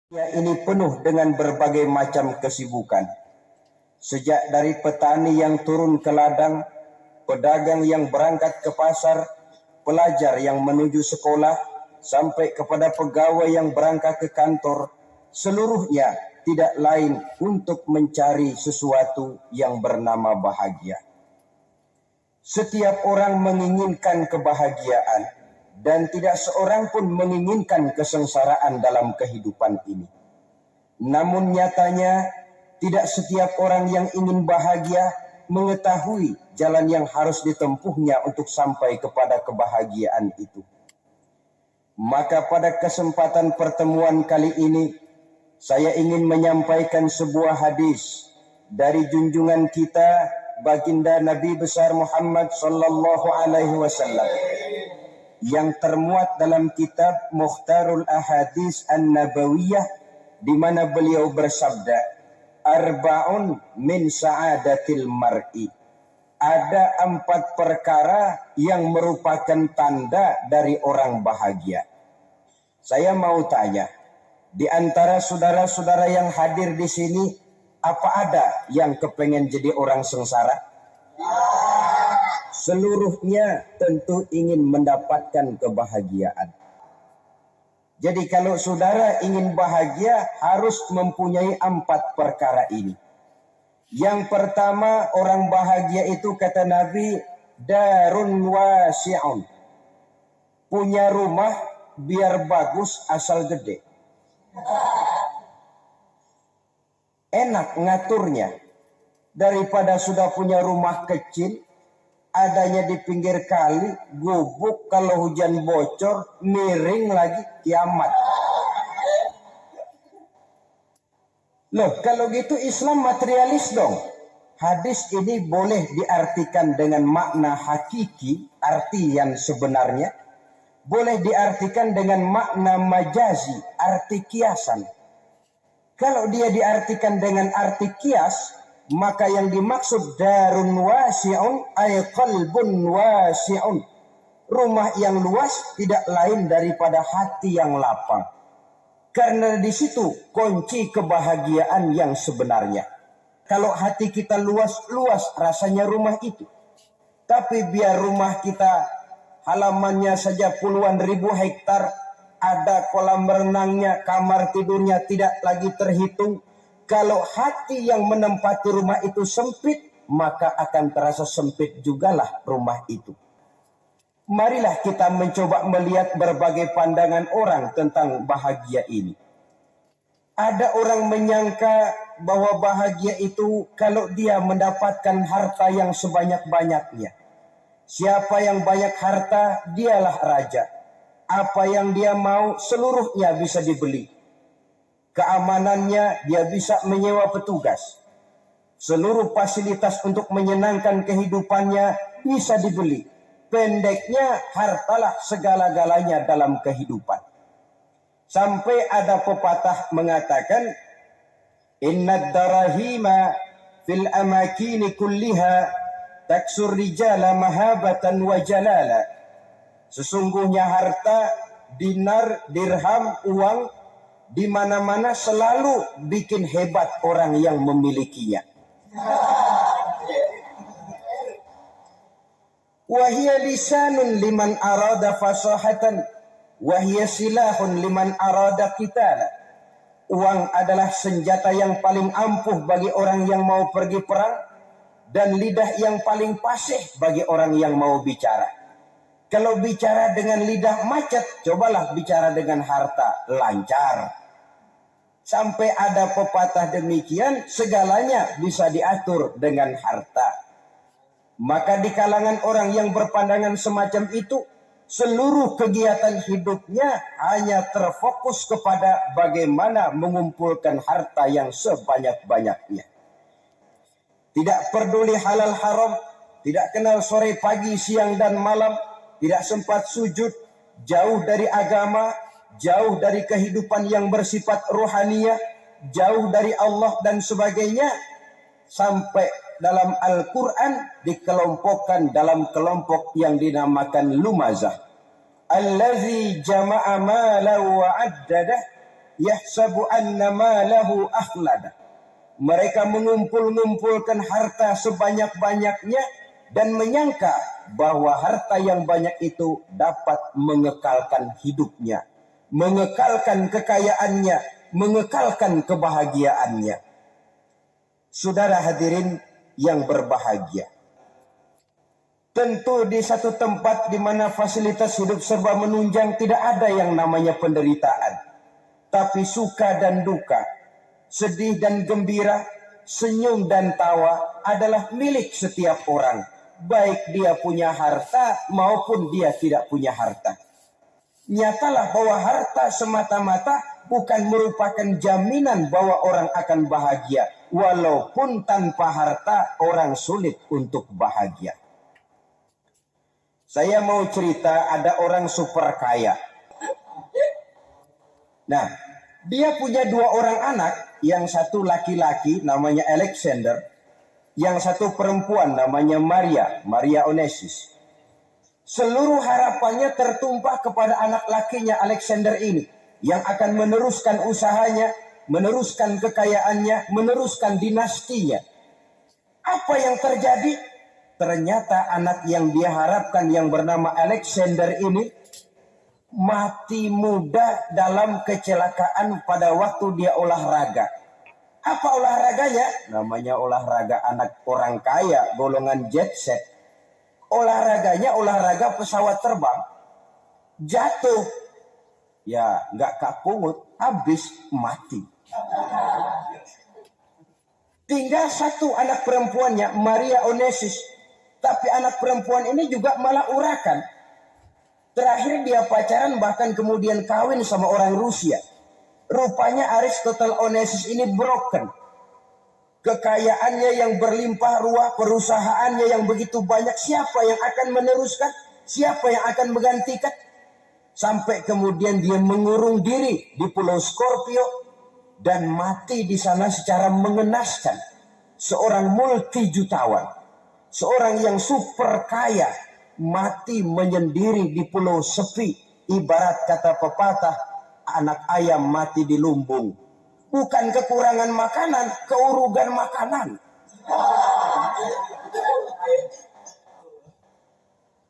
Ini penuh dengan berbagai macam kesibukan. Sejak dari petani yang turun ke ladang, pedagang yang berangkat ke pasar, pelajar yang menuju sekolah, sampai kepada pegawai yang berangkat ke kantor, seluruhnya tidak lain untuk mencari sesuatu yang bernama bahagia. Setiap orang menginginkan kebahagiaan, dan tidak seorang pun menginginkan kesengsaraan dalam kehidupan ini. Namun nyatanya, tidak setiap orang yang ingin bahagia mengetahui jalan yang harus ditempuhnya untuk sampai kepada kebahagiaan itu. Maka pada kesempatan pertemuan kali ini, saya ingin menyampaikan sebuah hadis dari junjungan kita, baginda Nabi besar Muhammad sallallahu alaihi wasallam, yang termuat dalam kitab Mukhtarul Ahadits An-Nabawiyah, di mana beliau bersabda, arba'un min sa'adatil mar'i. Ada 4 perkara yang merupakan tanda dari orang bahagia. Saya mau tanya, di antara saudara-saudara yang hadir di sini, apa ada yang kepengen jadi orang sengsara? Seluruhnya tentu ingin mendapatkan kebahagiaan. Jadi kalau saudara ingin bahagia, harus mempunyai 4 perkara ini. Yang pertama, orang bahagia itu kata Nabi, darun wasi'un. Punya rumah biar bagus asal gede. Enak ngaturnya. Daripada sudah punya rumah kecil, adanya di pinggir kali, gubuk, kalau hujan bocor, miring lagi, kiamat. Loh, kalau gitu Islam materialis dong. Hadis ini boleh diartikan dengan makna hakiki, arti yang sebenarnya. Boleh diartikan dengan makna majazi, arti kiasan. Kalau dia diartikan dengan arti kias, maka yang dimaksud darun wasi'un ay qalbun wasi'un. Rumah yang luas tidak lain daripada hati yang lapang. Karena di situ kunci kebahagiaan yang sebenarnya. Kalau hati kita luas-luas, rasanya rumah itu. Tapi biar rumah kita halamannya saja puluhan ribu hektar, ada kolam renangnya, kamar tidurnya tidak lagi terhitung. Kalau hati yang menempati rumah itu sempit, maka akan terasa sempit jugalah rumah itu. Marilah kita mencoba melihat berbagai pandangan orang tentang bahagia ini. Ada orang menyangka bahwa bahagia itu kalau dia mendapatkan harta yang sebanyak-banyaknya. Siapa yang banyak harta, dialah raja. Apa yang dia mau, seluruhnya bisa dibeli. Keamanannya, dia bisa menyewa petugas. Seluruh fasilitas untuk menyenangkan kehidupannya bisa dibeli. Pendeknya, hartalah segala-galanya dalam kehidupan. Sampai ada pepatah mengatakan, innad darahima fil amakini kulliha taksur rijala mahabatan wa jalala. Sesungguhnya harta, dinar, dirham, uang, di mana-mana selalu bikin hebat orang yang memilikinya. Wahia lisanun liman arada fasahatan, wahia silahun liman arada qitala. Uang adalah senjata yang paling ampuh bagi orang yang mau pergi perang, dan lidah yang paling fasih bagi orang yang mau bicara. Kalau bicara dengan lidah macet, cobalah bicara dengan harta, lancar. Sampai ada pepatah demikian, segalanya bisa diatur dengan harta. Maka di kalangan orang yang berpandangan semacam itu, seluruh kegiatan hidupnya hanya terfokus kepada bagaimana mengumpulkan harta yang sebanyak-banyaknya. Tidak peduli halal haram, tidak kenal sore pagi siang dan malam, tidak sempat sujud, jauh dari agama, jauh dari kehidupan yang bersifat rohaniah, jauh dari Allah dan sebagainya, sampai dalam Al-Quran dikelompokkan dalam kelompok yang dinamakan lumazah. Allazi jama'a mala wa addadah yahsabu anna malahu akhlada. Mereka mengumpul-ngumpulkan harta sebanyak-banyaknya dan menyangka bahwa harta yang banyak itu dapat mengekalkan hidupnya, mengekalkan kekayaannya, mengekalkan kebahagiaannya. Saudara hadirin yang berbahagia, tentu di satu tempat di mana fasilitas hidup serba menunjang tidak ada yang namanya penderitaan. Tapi suka dan duka, sedih dan gembira, senyum dan tawa adalah milik setiap orang, baik dia punya harta maupun dia tidak punya harta. Nyatalah bahwa harta semata-mata bukan merupakan jaminan bahwa orang akan bahagia, walaupun tanpa harta orang sulit untuk bahagia. Saya mau cerita, ada orang super kaya. Nah, dia punya 2 orang anak, yang satu laki-laki namanya Alexander, yang satu perempuan namanya Maria Onesius. Seluruh harapannya tertumpah kepada anak lakinya Alexander ini, yang akan meneruskan usahanya, meneruskan kekayaannya, meneruskan dinastinya. Apa yang terjadi? Ternyata anak yang dia harapkan yang bernama Alexander ini mati muda dalam kecelakaan pada waktu dia olahraga. Apa olahraganya? Namanya olahraga anak orang kaya, golongan jet set. Olahraganya olahraga pesawat terbang. Jatuh. Ya, nggak kapungut, habis mati. Tinggal satu anak perempuannya, Maria Onesius. Tapi anak perempuan ini juga malah urakan. Terakhir dia pacaran, bahkan kemudian kawin sama orang Rusia. Rupanya Aristotle Onesius ini broken. Kekayaannya yang berlimpah ruah, perusahaannya yang begitu banyak. Siapa yang akan meneruskan? Siapa yang akan menggantikan? Sampai kemudian dia mengurung diri di Pulau Scorpio dan mati di sana secara mengenaskan. Seorang multi jutawan, seorang yang super kaya, mati menyendiri di pulau sepi. Ibarat kata pepatah, anak ayam mati di lumbung. Bukan kekurangan makanan, keurugan makanan.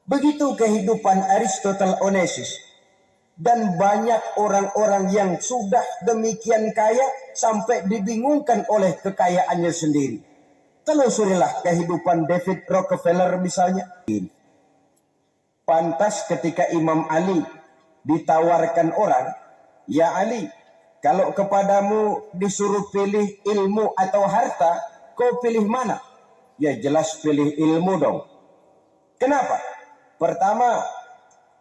Begitu kehidupan Aristotle Onesius. Dan banyak orang-orang yang sudah demikian kaya sampai dibingungkan oleh kekayaannya sendiri. Telusurilah kehidupan David Rockefeller misalnya. Pantas ketika Imam Ali ditawarkan orang, ya Ali, kalau kepadamu disuruh pilih ilmu atau harta, kau pilih mana? Ya jelas pilih ilmu dong. Kenapa? Pertama,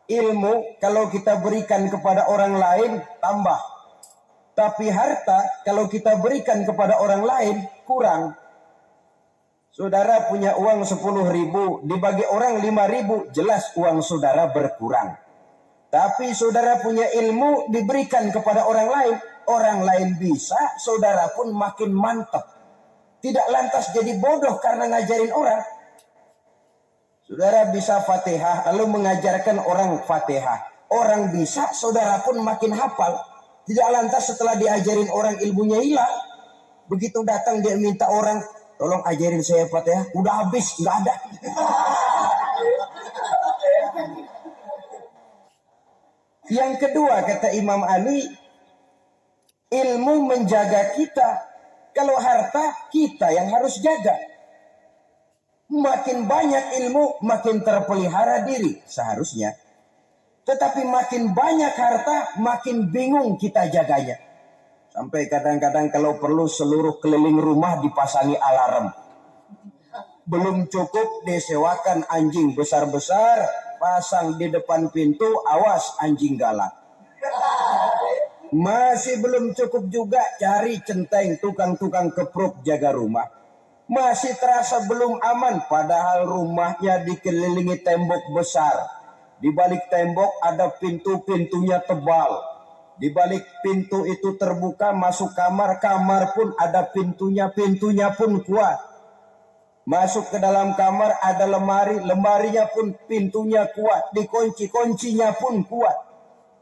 ilmu kalau kita berikan kepada orang lain tambah. Tapi harta kalau kita berikan kepada orang lain kurang. Saudara punya uang 10.000, dibagi orang 5.000, jelas uang saudara berkurang. Tapi saudara punya ilmu, diberikan kepada orang lain bisa, saudara pun makin mantap. Tidak lantas jadi bodoh karena ngajarin orang. Saudara bisa Fatihah, lalu mengajarkan orang Fatihah. Orang bisa, saudara pun makin hafal. Tidak lantas setelah diajarin orang ilmunya hilang. Begitu datang dia minta orang, tolong ajarin saya Fatihah. Udah habis, nggak ada. Yang kedua kata Imam Ali, ilmu menjaga kita. Kalau harta, kita yang harus jaga. Makin banyak ilmu, makin terpelihara diri seharusnya. Tetapi makin banyak harta, makin bingung kita jaganya. Sampai kadang-kadang kalau perlu seluruh keliling rumah dipasangi alarm. Belum cukup disewakan anjing besar-besar, pasang di depan pintu, awas anjing galak. Masih belum cukup juga cari centeng tukang-tukang kepruk jaga rumah. Masih terasa belum aman, padahal rumahnya dikelilingi tembok besar. Di balik tembok ada pintu-pintunya tebal. Di balik pintu itu terbuka masuk kamar, kamar pun ada pintunya pun kuat. Masuk ke dalam kamar ada lemari, lemarinya pun pintunya kuat. Dikunci, kuncinya pun kuat.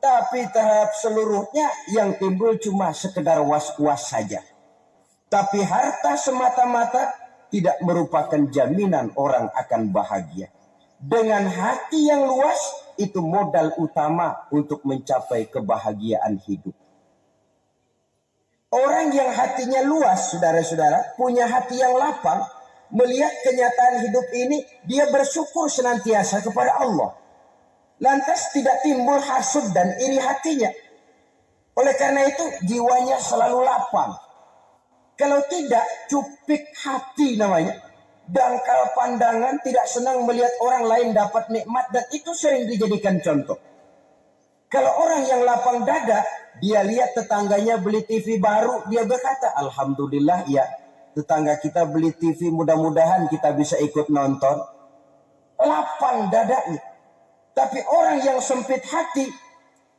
Tapi terhadap seluruhnya yang timbul cuma sekedar was-was saja. Tapi harta semata-mata tidak merupakan jaminan orang akan bahagia. Dengan hati yang luas, itu modal utama untuk mencapai kebahagiaan hidup. Orang yang hatinya luas, saudara-saudara, punya hati yang lapang, melihat kenyataan hidup ini, dia bersyukur senantiasa kepada Allah. Lantas tidak timbul hasud dan iri hatinya. Oleh karena itu jiwanya selalu lapang. Kalau tidak, cupik hati namanya. Dangkal pandangan, tidak senang melihat orang lain dapat nikmat, dan itu sering dijadikan contoh. Kalau orang yang lapang dada, dia lihat tetangganya beli TV baru, dia berkata, Alhamdulillah ya, tetangga kita beli TV, mudah-mudahan kita bisa ikut nonton. Lapang dadanya. Tapi orang yang sempit hati,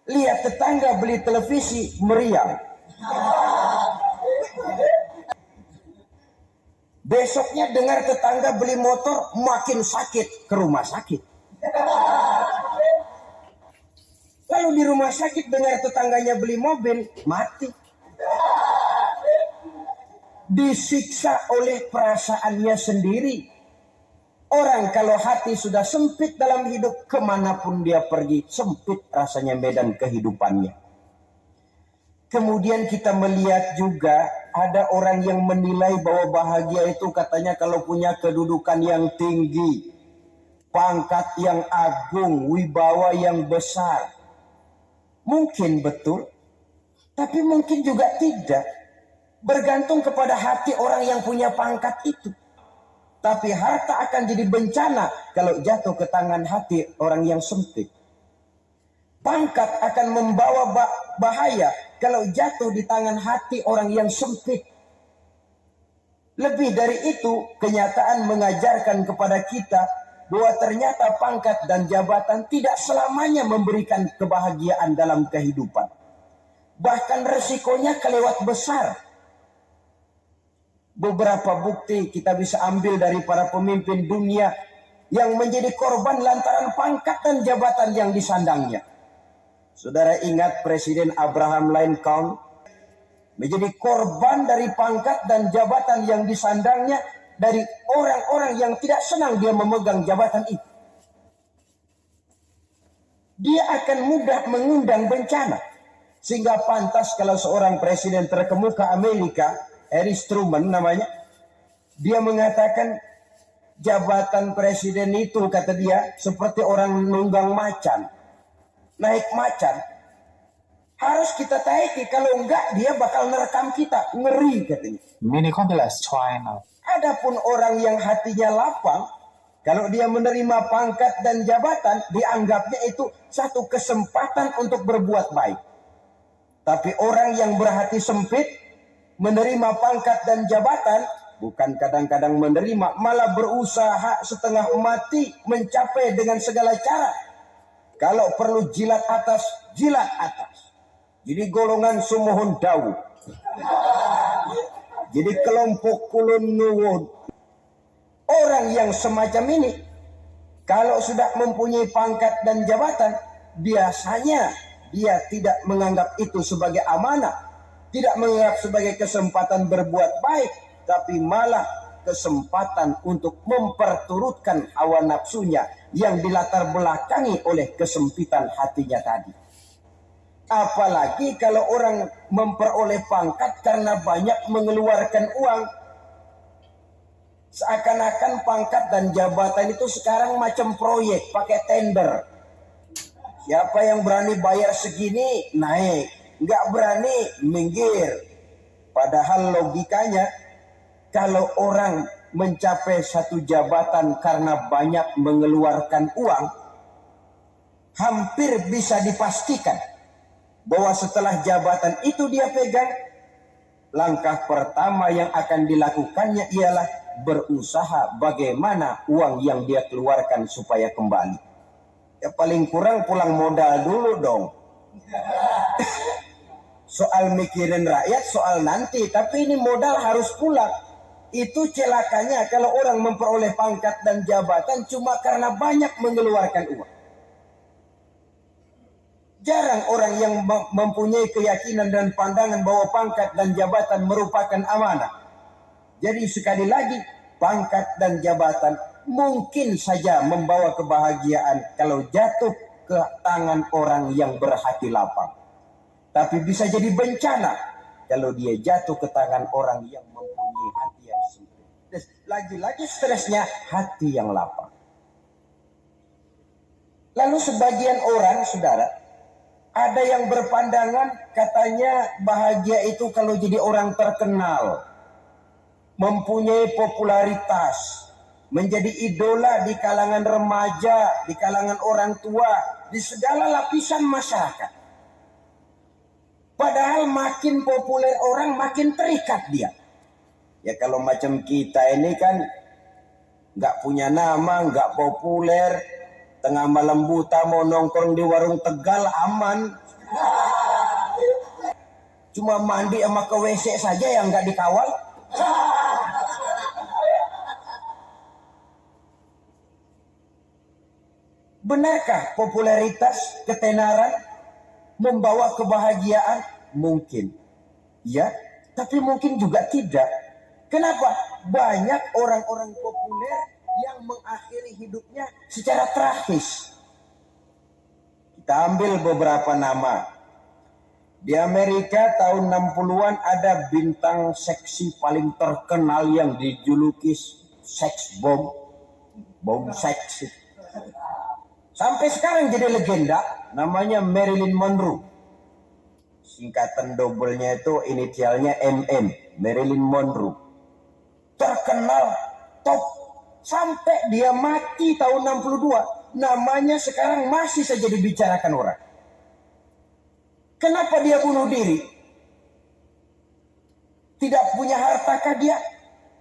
lihat tetangga beli televisi, meriang. Besoknya dengar tetangga beli motor, makin sakit, ke rumah sakit. Lalu di rumah sakit dengar tetangganya beli mobil, mati. Disiksa oleh perasaannya sendiri. Orang kalau hati sudah sempit dalam hidup, kemanapun dia pergi, sempit rasanya medan kehidupannya. Kemudian kita melihat juga ada orang yang menilai bahwa bahagia itu katanya kalau punya kedudukan yang tinggi, pangkat yang agung, wibawa yang besar. Mungkin betul, tapi mungkin juga tidak. Bergantung kepada hati orang yang punya pangkat itu. Tapi harta akan jadi bencana kalau jatuh ke tangan hati orang yang sempit. Pangkat akan membawa bahaya kalau jatuh di tangan hati orang yang sempit. Lebih dari itu, kenyataan mengajarkan kepada kita bahwa ternyata pangkat dan jabatan tidak selamanya memberikan kebahagiaan dalam kehidupan. Bahkan resikonya kelewat besar. Beberapa bukti kita bisa ambil dari para pemimpin dunia yang menjadi korban lantaran pangkat dan jabatan yang disandangnya. Saudara ingat Presiden Abraham Lincoln menjadi korban dari pangkat dan jabatan yang disandangnya dari orang-orang yang tidak senang dia memegang jabatan itu. Dia akan mudah mengundang bencana. Sehingga pantas kalau seorang presiden terkemuka Amerika, Harry Truman namanya, dia mengatakan jabatan presiden itu, kata dia, seperti orang nunggang macan. Naik macan, harus kita taiki, kalau enggak dia bakal nerekam kita, ngeri katanya. Many compilers try now. Adapun orang yang hatinya lapang, kalau dia menerima pangkat dan jabatan, dianggapnya itu satu kesempatan untuk berbuat baik. Tapi orang yang berhati sempit, menerima pangkat dan jabatan, bukan kadang-kadang menerima, malah berusaha setengah mati mencapai dengan segala cara. Kalau perlu jilat atas, jilat atas. Jadi golongan sumohon dawu. Jadi kelompok kulon nuwun. Orang yang semacam ini, kalau sudah mempunyai pangkat dan jabatan, biasanya dia tidak menganggap itu sebagai amanah. Tidak menganggap sebagai kesempatan berbuat baik, tapi malah kesempatan untuk memperturutkan hawa nafsunya yang dilatar belakangi oleh kesempitan hatinya tadi. Apalagi kalau orang memperoleh pangkat karena banyak mengeluarkan uang. Seakan-akan pangkat dan jabatan itu sekarang macam proyek, pakai tender. Siapa yang berani bayar segini, naik. Nggak berani, minggir. Padahal logikanya, kalau orang mencapai satu jabatan karena banyak mengeluarkan uang, hampir bisa dipastikan bahwa setelah jabatan itu dia pegang, langkah pertama yang akan dilakukannya ialah berusaha bagaimana uang yang dia keluarkan supaya kembali. Ya paling kurang pulang modal dulu dong. Soal mikirin rakyat, soal nanti. Tapi ini modal harus pulang. Itu celakanya kalau orang memperoleh pangkat dan jabatan cuma karena banyak mengeluarkan uang. Jarang orang yang mempunyai keyakinan dan pandangan bahwa pangkat dan jabatan merupakan amanah. Jadi sekali lagi, pangkat dan jabatan mungkin saja membawa kebahagiaan kalau jatuh ke tangan orang yang berhati lapang. Tapi bisa jadi bencana kalau dia jatuh ke tangan orang yang mempunyai hati yang sempit. Lagi-lagi stresnya hati yang lapang. Lalu sebagian orang, saudara, ada yang berpandangan katanya bahagia itu kalau jadi orang terkenal, mempunyai popularitas, menjadi idola di kalangan remaja, di kalangan orang tua, di segala lapisan masyarakat. Padahal makin populer orang makin terikat dia. Ya kalau macam kita ini kan nggak punya nama, nggak populer, tengah malam buta mau nongkrong di warung Tegal aman. Cuma mandi sama ke WC saja yang nggak dikawal. Benarkah popularitas, ketenaran membawa kebahagiaan? Mungkin. Ya, tapi mungkin juga tidak. Kenapa? Banyak orang-orang populer yang mengakhiri hidupnya secara tragis. Kita ambil beberapa nama. Di Amerika tahun 60-an ada bintang seksi paling terkenal yang dijuluki sex bomb. Bom seks. Sampai sekarang jadi legenda, namanya Marilyn Monroe. Singkatan dobelnya itu inisialnya MM, Marilyn Monroe. Terkenal, top, sampai dia mati tahun 62. Namanya sekarang masih saja dibicarakan orang. Kenapa dia bunuh diri? Tidak punya hartakah dia?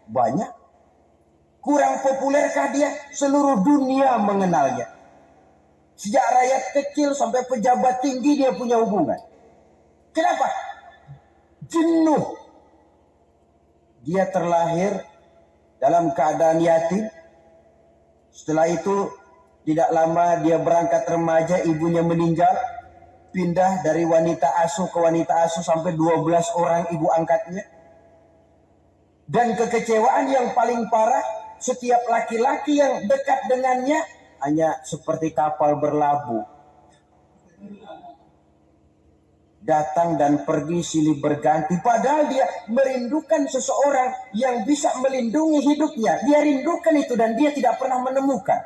Banyak. Kurang populerkah dia? Seluruh dunia mengenalnya. Sejak rakyat kecil sampai pejabat tinggi dia punya hubungan. Kenapa? Jenuh. Dia terlahir dalam keadaan yatim. Setelah itu tidak lama dia berangkat remaja, ibunya meninggal. Pindah dari wanita asuh ke wanita asuh sampai 12 orang ibu angkatnya. Dan kekecewaan yang paling parah, setiap laki-laki yang dekat dengannya hanya seperti kapal berlabuh. Datang dan pergi silih berganti. Padahal dia merindukan seseorang yang bisa melindungi hidupnya. Dia rindukan itu dan dia tidak pernah menemukan.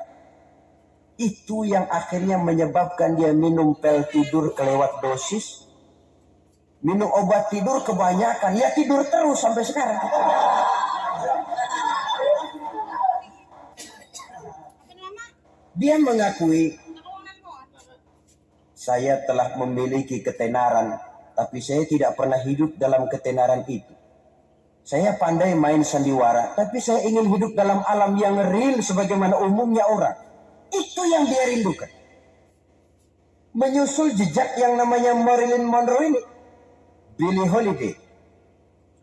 Itu yang akhirnya menyebabkan dia minum pil tidur kelewat dosis. Minum obat tidur kebanyakan. Ya tidur terus sampai sekarang. Dia mengakui, saya telah memiliki ketenaran, tapi saya tidak pernah hidup dalam ketenaran itu. Saya pandai main sandiwara, tapi saya ingin hidup dalam alam yang real sebagaimana umumnya orang. Itu yang dia rindukan. Menyusul jejak yang namanya Marilyn Monroe ini, Billie Holiday,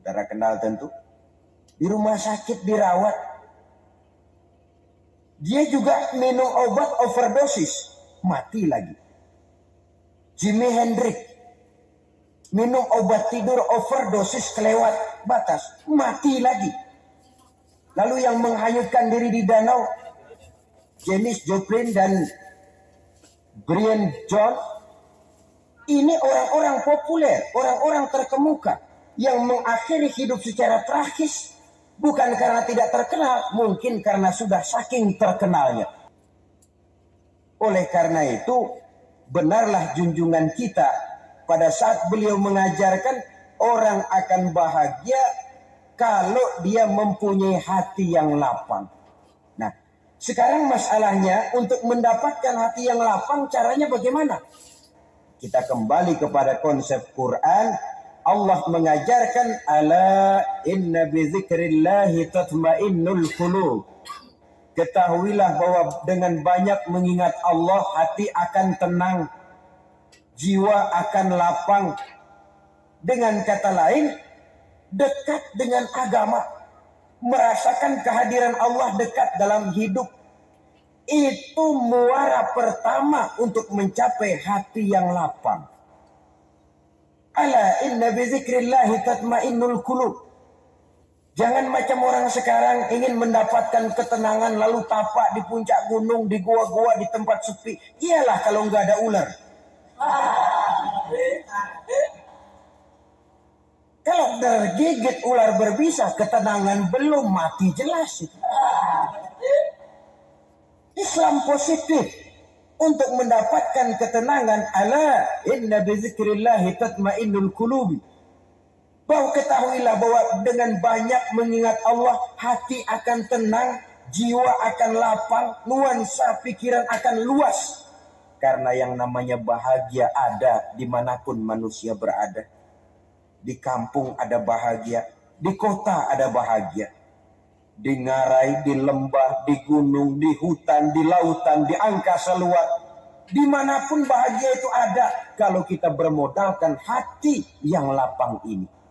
saudara kenal tentu, di rumah sakit dirawat. Dia juga minum obat overdosis, mati lagi. Jimi Hendrix minum obat tidur overdosis kelewat batas, mati lagi. Lalu yang menghanyutkan diri di danau, Janis Joplin dan Brian Jones, ini orang-orang populer, orang-orang terkemuka yang mengakhiri hidup secara tragis. Bukan karena tidak terkenal, mungkin karena sudah saking terkenalnya. Oleh karena itu, benarlah junjungan kita pada saat beliau mengajarkan orang akan bahagia kalau dia mempunyai hati yang lapang. Nah, sekarang masalahnya untuk mendapatkan hati yang lapang caranya bagaimana? Kita kembali kepada konsep Quran. Allah mengajarkan ala inna bi dzikrillahi tatmainnul qulub. Ketahuilah bahwa dengan banyak mengingat Allah hati akan tenang, jiwa akan lapang. Dengan kata lain, dekat dengan agama, merasakan kehadiran Allah dekat dalam hidup. Itu muara pertama untuk mencapai hati yang lapang. Ala inna bizikrillahi tatmainnul qulub. Jangan macam orang sekarang ingin mendapatkan ketenangan lalu tapak di puncak gunung, di gua-gua, di tempat sepi. Iyalah kalau nggak ada ular. Kalau tergigit ular berbisa, ketenangan belum, mati jelas itu. Islam positif untuk mendapatkan ketenangan. Ala inna bizikrillahi tatmainnul qulubi. Bahwa ketahuilah bahwa dengan banyak mengingat Allah, hati akan tenang, jiwa akan lapang, nuansa pikiran akan luas. Karena yang namanya bahagia ada dimanapun manusia berada. Di kampung ada bahagia, di kota ada bahagia. Di ngarai, di lembah, di gunung, di hutan, di lautan, di angkasa luar. Dimanapun bahagia itu ada kalau kita bermodalkan hati yang lapang ini.